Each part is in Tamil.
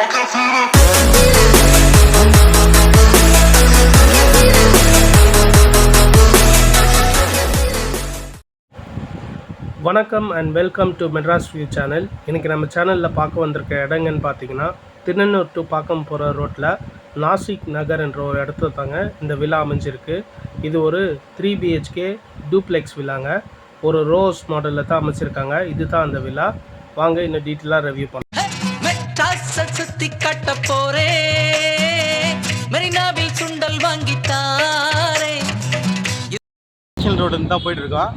வணக்கம் and welcome to Madras view channel. இன்றைக்கி நம்ம சேனலில் பார்க்க வந்திருக்க இடங்கன்னு பார்த்தீங்கன்னா, திருநெல்வேலி டு பாக்கம் போகிற ரோட்டில் நாசிக் நகர் என்ற ஒரு இடத்துல தாங்க இந்த விழா அமைஞ்சிருக்கு. இது ஒரு 3 BHK டூப்ளெக்ஸ் விழாங்க. ஒரு ரோஸ் மாடலில் தான் அமைச்சிருக்காங்க. இதுதான் அந்த விழா. வாங்க இன்னும் டீட்டெயிலாக ரிவ்யூ பண்ணலாம். சுத்தி கட்ட போறேன், மெரினாவில் சுண்டல் வாங்கித்தாரே. ரோடு தான் போயிட்டு இருக்கோம்.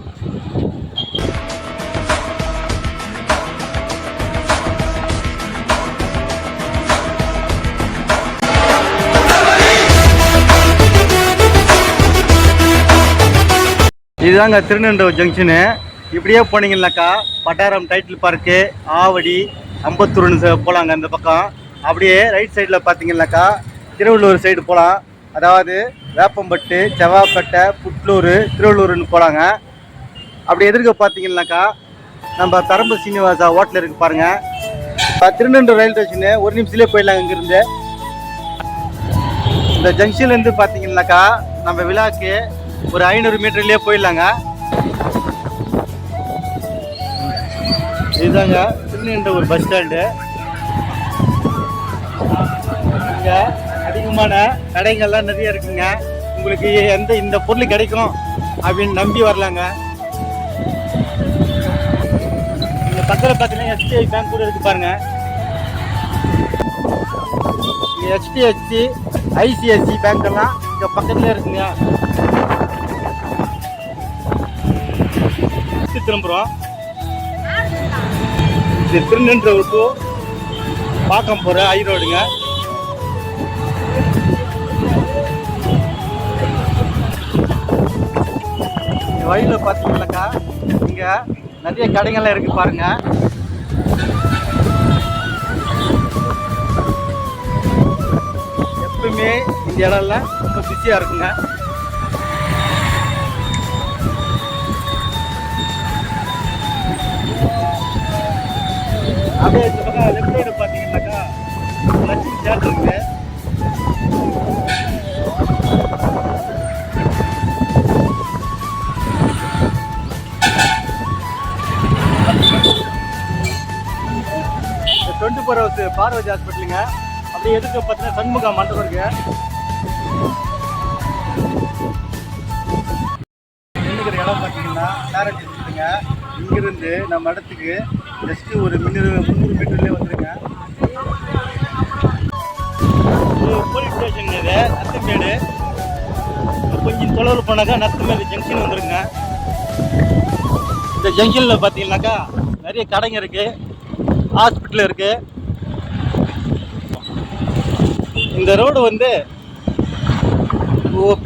இதுதாங்க திருநெல்வேலி ஜங்ஷனு. இப்படியே போனீங்கன்னாக்கா பட்டாரம் டைட்டில் பார்க்கு, ஆவடி, அம்பத்தூர்னு போகலாங்க. இந்த பக்கம் அப்படியே ரைட் சைடில் பார்த்தீங்கன்னாக்கா திருவள்ளூர் சைடு போகலாம். அதாவது வேப்பம்பட்டு, செவ்வாப்பேட்டை, புட்லூர், திருவள்ளூர்னு போகலாங்க. அப்படி எதிர்க்க பார்த்தீங்கன்னாக்கா நம்ம தரம்பு சீனிவாசா ஹோட்டல் இருக்குது பாருங்கள். திருநெல்வேலி ரயில்வே ஸ்டேஷனு ஒரு நிமிஷத்துலேயே போயிடலாங்க இங்கேருந்து. இந்த ஜங்ஷன்லேருந்து பார்த்தீங்கன்னாக்கா நம்ம விழாக்கு ஒரு 500 மீட்டர்லேயே போயிடலாங்க. இதுதாங்க திருநெல்வேலி ஒரு பஸ் ஸ்டாண்டு. இங்கே அதிகமான கடைகள்லாம் நிறைய இருக்குங்க. உங்களுக்கு இந்த பொருள் கிடைக்கும் அப்படின்னு நம்பி வரலாங்க. இந்த பக்கத்தில் பார்த்தீங்கன்னா SBI பேங்க் கூட இருக்கு பாருங்க. HDFC, ICICI பேங்க் எல்லாம் இங்கே பக்கத்துலேயே இருக்குங்க. திரும்புகிறோம். இது திருநெல்வேலி டு பாக்கம் போகிற ரோடுங்க. வழியில் பார்த்தீங்கன்னாக்கா இங்கே நிறைய கடைகள்லாம் இருக்குது பாருங்கள். எப்பவுமே இந்த இடம்லாம் ரொம்ப பிஸியாக இருக்குங்க. அப்படியே இந்த பக்கம் லெஃப்ட் சைடு பார்த்தீங்கன்னாக்கா லட்சுமி சேர்த்து இருக்கு. இந்த 24 hours பார்வதி ஹாஸ்பிட்டலுங்க. அப்படியே எதுக்கு பார்த்தீங்கன்னா சண்முகா மண்டபம் இருக்கு. நின்றுக்கிற இடம் பார்த்தீங்கன்னா டேரக்ட் இருக்குங்க. இங்கிருந்து நம்ம இடத்துக்கு ஜஸ்ட்டு ஒரு 300 மீட்டர்லேயே வந்துருங்க. போலீஸ் ஸ்டேஷன் இது நத்தமேடு. கொஞ்சம் தொலைவில் போனாக்கா நத்தமேடு ஜங்ஷன் வந்துருங்க. இந்த ஜங்ஷனில் பார்த்தீங்கன்னாக்கா நிறைய கடைங்க இருக்குது, ஹாஸ்பிட்டல் இருக்குது. இந்த ரோடு வந்து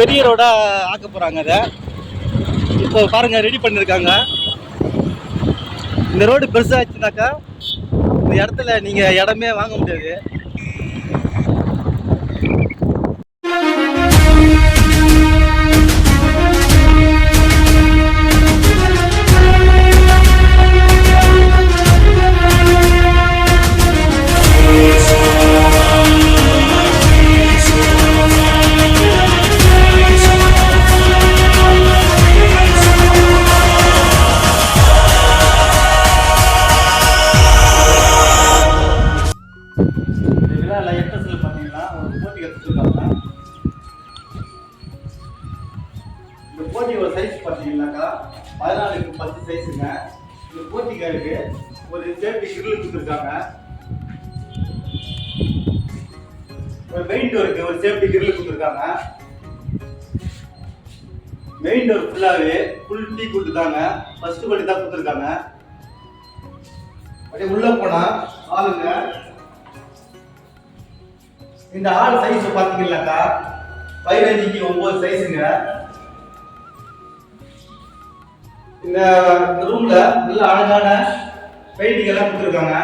பெரிய ரோடாக ஆக்க போகிறாங்க. அதை இப்போ பாருங்கள் ரெடி பண்ணியிருக்காங்க. இந்த ரோடு பெருசாச்சுனாக்கா இந்த இடத்துல நீங்கள் இடமே வாங்க முடியாது. பார்த்தீங்கன்னா ஒரு போட்டி எடுத்துருக்காங்க. இந்த போட்டியோட சைஸ் பார்த்தீங்கன்னாக்கா 14x10 சைஸுங்க. இந்த போட்டிக்காருக்கு ஒரு சேஃப்டி கிரில் கொடுத்துருக்காங்க. ஒரு மெயின் டோருக்கு ஒரு சேஃப்டி கிரில் கொடுத்துருக்காங்க. மெயின் டோர் ஃபுல்லாகவே ஃபுல் டீ கொடுத்துருக்காங்க. ஃபர்ஸ்ட் படி தான் கொடுத்துருக்காங்க. அப்படியே உள்ள போனா ஆளுங்க இந்த ஹால் சைஸ் பாத்தீங்கன்னாக்கா 15x9 சைஸுங்க. இந்த ரூம்ல நல்ல அழகான பெயிண்டிங் எல்லாம் கொடுத்துருக்காங்க.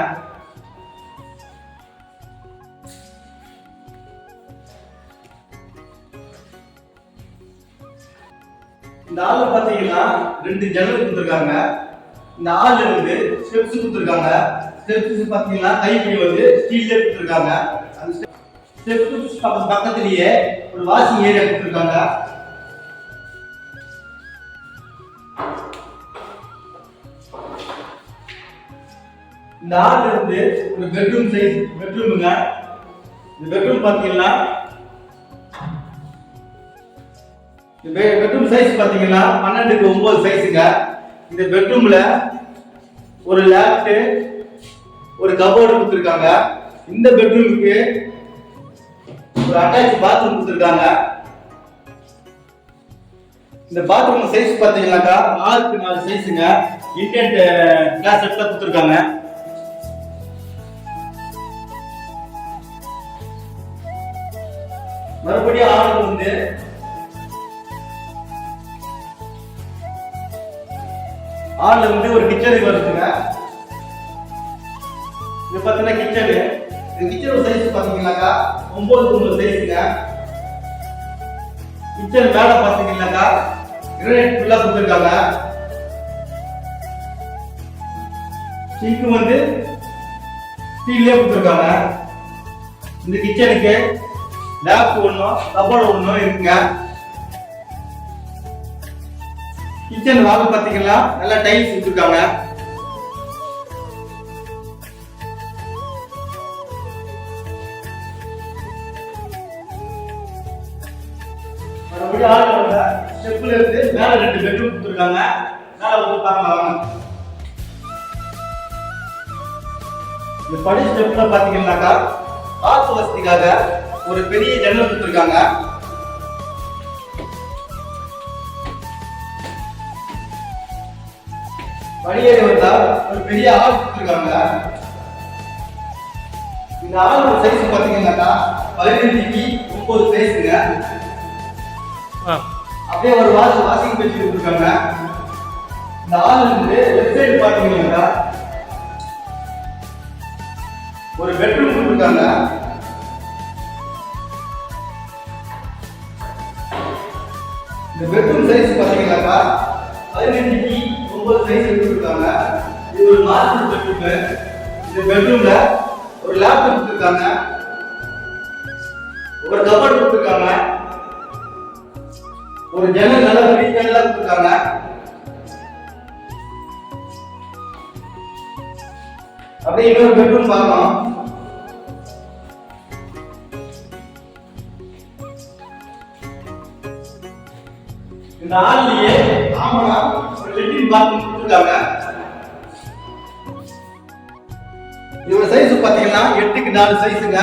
இந்த ஹால்ல பாத்தீங்கன்னா 2 ஜன்னல் கொடுத்துருக்காங்க. இந்த ஹால்ல வந்து ஸ்டெப்ஸ் கொடுத்துருக்காங்க. ஸ்டெப்ஸ் பாத்தீங்கன்னா கைப்பிடி வந்து ஸ்டீல்ல கொடுத்துருக்காங்க. அந்த ஸ்டெப்ஸ் பக்கத்திலேயே ஒரு வாஷிங் ஏரியா கொடுத்துருக்காங்க. இந்த ஹால்ல இருந்து ஒரு பெட்ரூம் சைஸ் பெட்ரூமுங்க. இந்த பெட்ரூம் பாத்தீங்கன்னா பெட்ரூம் சைஸ் பாத்தீங்கன்னா 12x9 சைஸுங்க. இந்த பெட்ரூம்ல ஒரு லேப்ட் ஒரு கபோர்டு கொடுத்துருக்காங்க. இந்த பெட்ரூமுக்கு ஒரு அட்டாச் பாத்ரூம் கொடுத்துருக்காங்க. இந்த பாத்ரூம் சைஸ் பாத்தீங்கன்னாக்கா 4x4 சைஸுங்க. இன்டென்ட் கிளாஸ் செட்ல கொடுத்துருக்காங்க. மறுபடியும் ஆளுக்கு வந்து ஆள்ல வந்து ஒரு கிச்சன் வருதுங்க. இது பாத்தீங்கன்னா கிச்சன். இந்த கிச்சன் சைஸ் பாத்தீங்கன்னாக்கா 9x9 சைஸுங்க. கிச்சன் மேல பாத்தீங்கன்னாக்கா கிரானைட் ஃபுல்லா கொடுத்துருக்காங்க. சிங்க் வந்து ஸ்டீல்லே கொடுத்துருக்காங்க. இந்த கிச்சனுக்கு லேப் ஒன்றும் கபோர்டு ஒன்றும் இருக்குங்க. கிச்சன் வால் பாத்தீங்கன்னா நல்லா டைல்ஸ் கொடுத்துருக்காங்க. மறுபடியும் ஆள் வந்த ஸ்டெப்ல இருந்து மேல 2 பெட்ரூம் கொடுத்துருக்காங்க. மேல வந்து பார்க்கலாம். இந்த படி ஸ்டெப்ல பாத்தீங்கன்னாக்கா காத்து வசதிக்காக ஒரு பெரிய ஜன்னல் கொடுத்துருக்காங்க. படியேறி வந்தா ஒரு பெரிய ஆள் கொடுத்துருக்காங்க. இந்த ஆளோட சைஸ் பாத்தீங்கன்னாக்கா 15x9 சைஸுங்க. அப்படியே ஒரு வாஷிங் பெஞ்ச் கொடுத்துருக்காங்க. இந்த ஆள் வந்து லெஃப்ட் சைடு பாத்தீங்கன்னாக்கா ஒரு பெட்ரூம் கொடுத்துருக்காங்க. இந்த பெட்ரூம் சைஸ் பாத்தீங்கன்னாக்கா 15x9 சைஸ் கொடுத்துருக்காங்க. இது ஒரு மாஸ்டர் பெட்ரூம். இந்த பெட்ரூம்ல ஒரு லேப்டாப் கொடுத்துருக்காங்க. ஒரு கபோர்டு கொடுத்துருக்காங்க. ஒரு ஜன்னல் நல்ல பெரிய ஜன்னலா கொடுத்துருக்காங்க. அப்படியே இன்னொரு பெட்ரூம் பார்க்கலாம். இந்த ஹால்லையே ஆமாங்க ஒரு லெட்டின் பாத்ரூம் கொடுத்துருக்காங்க. இதோட சைஸ் பாத்தீங்கன்னா 8x4 சைஸுங்க.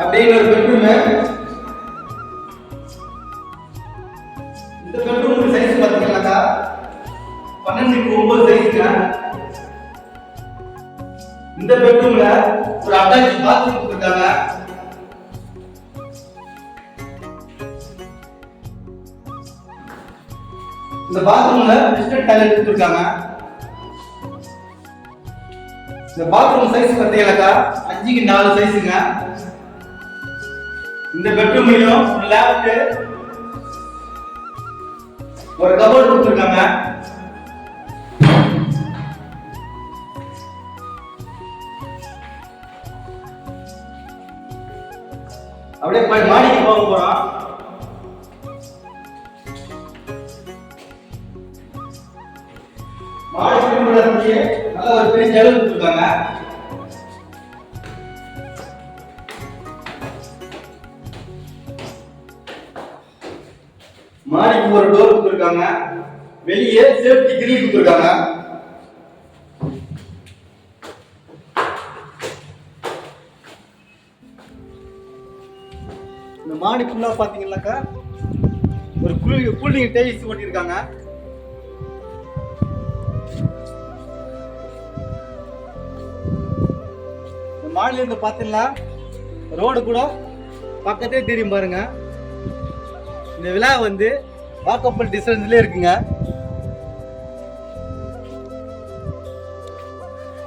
அப்படியே ஒரு பெட்ரூம். இந்த பெட்ரூம் சைஸ் பாத்தீங்கன்னாக்கா 12x9 சைஸுங்க. இந்த பெட்ரூம்ல ஒரு அட்டாச் பாத்ரூம் கொடுத்துருக்காங்க. இந்த பாத்ரூம்ல வெஸ்டர்ன் டாய்லெட் கொடுத்துருக்காங்க. இந்த பாத்ரூம் சைஸ் பாத்தீங்கன்னாக்கா 5x4 சைஸுங்க. இந்த பெட்ரூம்லயும் ஒரு லேப்ட் ஒரு கபோர்டு கொடுத்துருக்காங்க. அப்படியே போய் மாடிக்கு போக போறோம். மாடிக்கு போறதுக்கு நல்ல ஒரு பெரிய ஜன்னல் கொடுத்துருக்காங்க. மாடிக்கு ஒரு டோர் கொடுத்துருக்காங்க. வெளியே சேஃப்டி கிரில் கொடுத்துருக்காங்க. இந்த மாடி ஃபுல்லா பாத்தீங்கன்னாக்கா ஒரு கூலிங் டைல்ஸ் ஒட்டியிருக்காங்க. இந்த மாடியில இருந்து பாத்தீங்கன்னா ரோடு கூட பக்கத்தே தெரியும் பாருங்க. இந்த விழா வந்து வாக்கபிள் டிஸ்டன்ஸ்ல இருக்குங்க.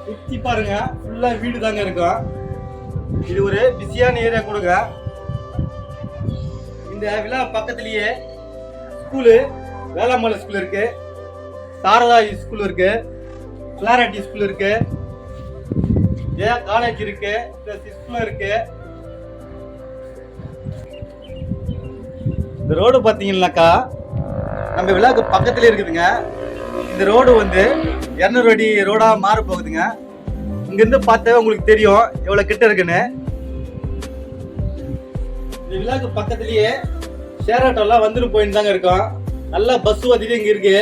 சுத்தி பாருங்க ஃபுல்லா வீடு தாங்க இருக்கும். இது ஒரு பிஸியான ஏரியா கொடுங்க. இந்த விழா பக்கத்திலேயே ஸ்கூலு வேளாண்மை ஸ்கூல் இருக்கு. சாரதா ஸ்கூல் இருக்கு, கிளாரிட்டி ஸ்கூல் இருக்கு, காலேஜ் இருக்கு, ஸ்கூல் இருக்கு. இந்த ரோடு பார்த்தீங்கன்னாக்கா நம்ம விழாக்கு பக்கத்துல இருக்குதுங்க. இந்த ரோடு வந்து 200 அடி ரோடா மாற போகுதுங்க. இங்கிருந்து பார்த்தாவே உங்களுக்கு தெரியும் எவ்வளவு கிட்ட இருக்குன்னு. இந்த விழாக்கு பக்கத்துலயே ஷேர் ஆட்டோ எல்லாம் வந்துட்டு போயிட்டு தாங்க இருக்கோம். நல்ல பஸ் வசதி இங்க இருக்கு.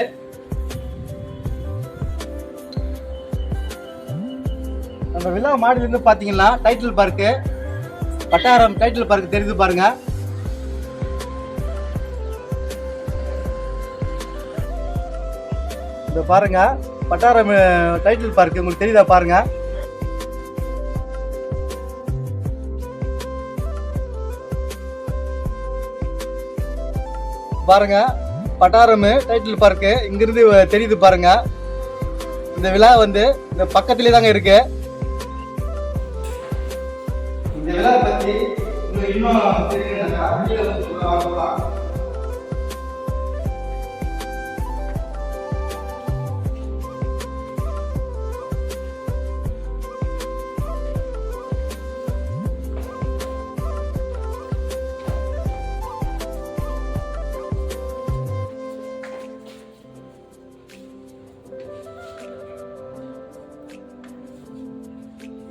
நம்ம விழா மாடில இருந்து பாத்தீங்கன்னா டைட்டில் பார்க்கு, பட்டாரம் டைட்டில் பார்க் தெரியுது பாருங்க. இந்த பாருங்க பட்டாரம் டைட்டில் பார்க் உங்களுக்கு தெரியுதா பாருங்க. பாருங்க பட்டாரம் டைட்டில் பார்க் இங்கிருந்து தெரியுது பாருங்க. இந்த விழா வந்து இந்த பக்கத்திலே தாங்க இருக்கு. இந்த விழா பத்தி இன்னும் தெரியுங்களா?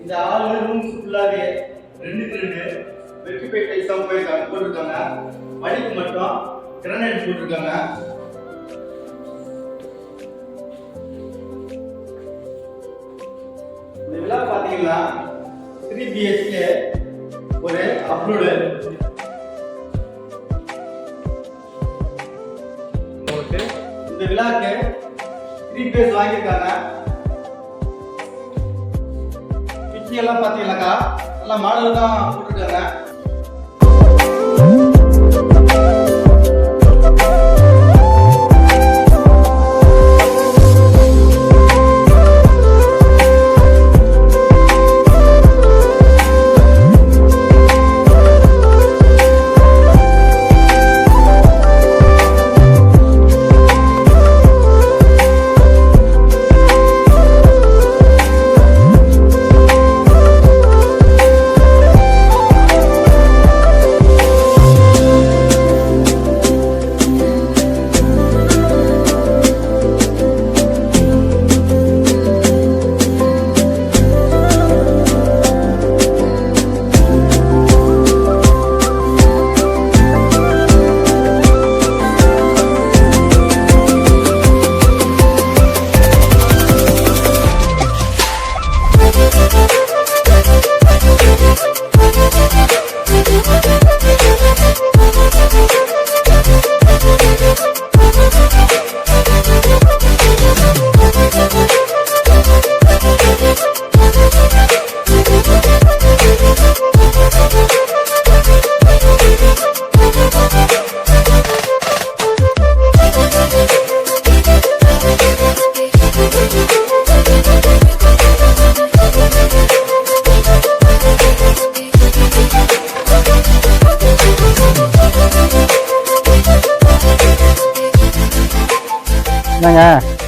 இந்த 6 ரூம்ஸ் ஃபுல்லாவே 2 வெற்றிபை டைல்ஸ் தான் போட்டிருக்காங்க. படிக்கு மட்டும் கிரானைட் போட்டிருக்காங்க. இந்த விழா பாத்தீங்கன்னா 3 BHK ஒரு அப்லோடு. ஓகே, இந்த விழாக்கு 3 பேஸ் வாங்கியிருக்காங்க. எல்லாம் பாத்தீங்கன்னாக்கா நல்லா மாடல் தான் போட்டுருக்காங்க.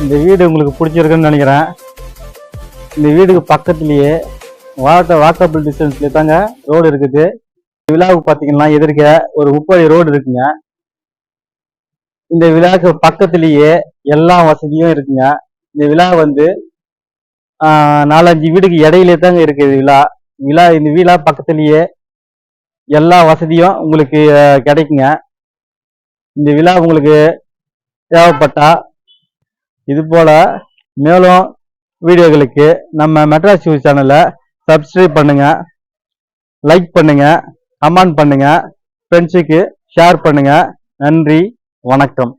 இந்த வீடு உங்களுக்கு பிடிச்சிருக்குன்னு நினைக்கிறேன். இந்த வீடுக்கு பக்கத்துலயே வாக்கபிள் டிஸ்டன்ஸ்ல தாங்க ரோடு இருக்குது. விழாவுக்கு பார்த்தீங்கன்னா எதிர்க்க ஒரு 30 ரோடு இருக்குங்க. இந்த விழாவுக்கு பக்கத்துலயே எல்லா வசதியும் இருக்குங்க. இந்த விழா வந்து 4-5 வீடுக்கு இடையிலே தாங்க இருக்குது இந்த விழா பக்கத்துலயே எல்லா வசதியும் உங்களுக்கு கிடைக்குங்க. இந்த விழா உங்களுக்கு தேவைப்பட்டா இது போல மேலும் வீடியோகளுக்கு நம்ம மெட்ராஸ் நியூஸ் சேனலை சப்ஸ்கிரைப் பண்ணுங்க, லைக் பண்ணுங்க, கமெண்ட் பண்ணுங்க, ஃப்ரெண்ட்ஸுக்கு ஷேர் பண்ணுங்க. நன்றி, வணக்கம்.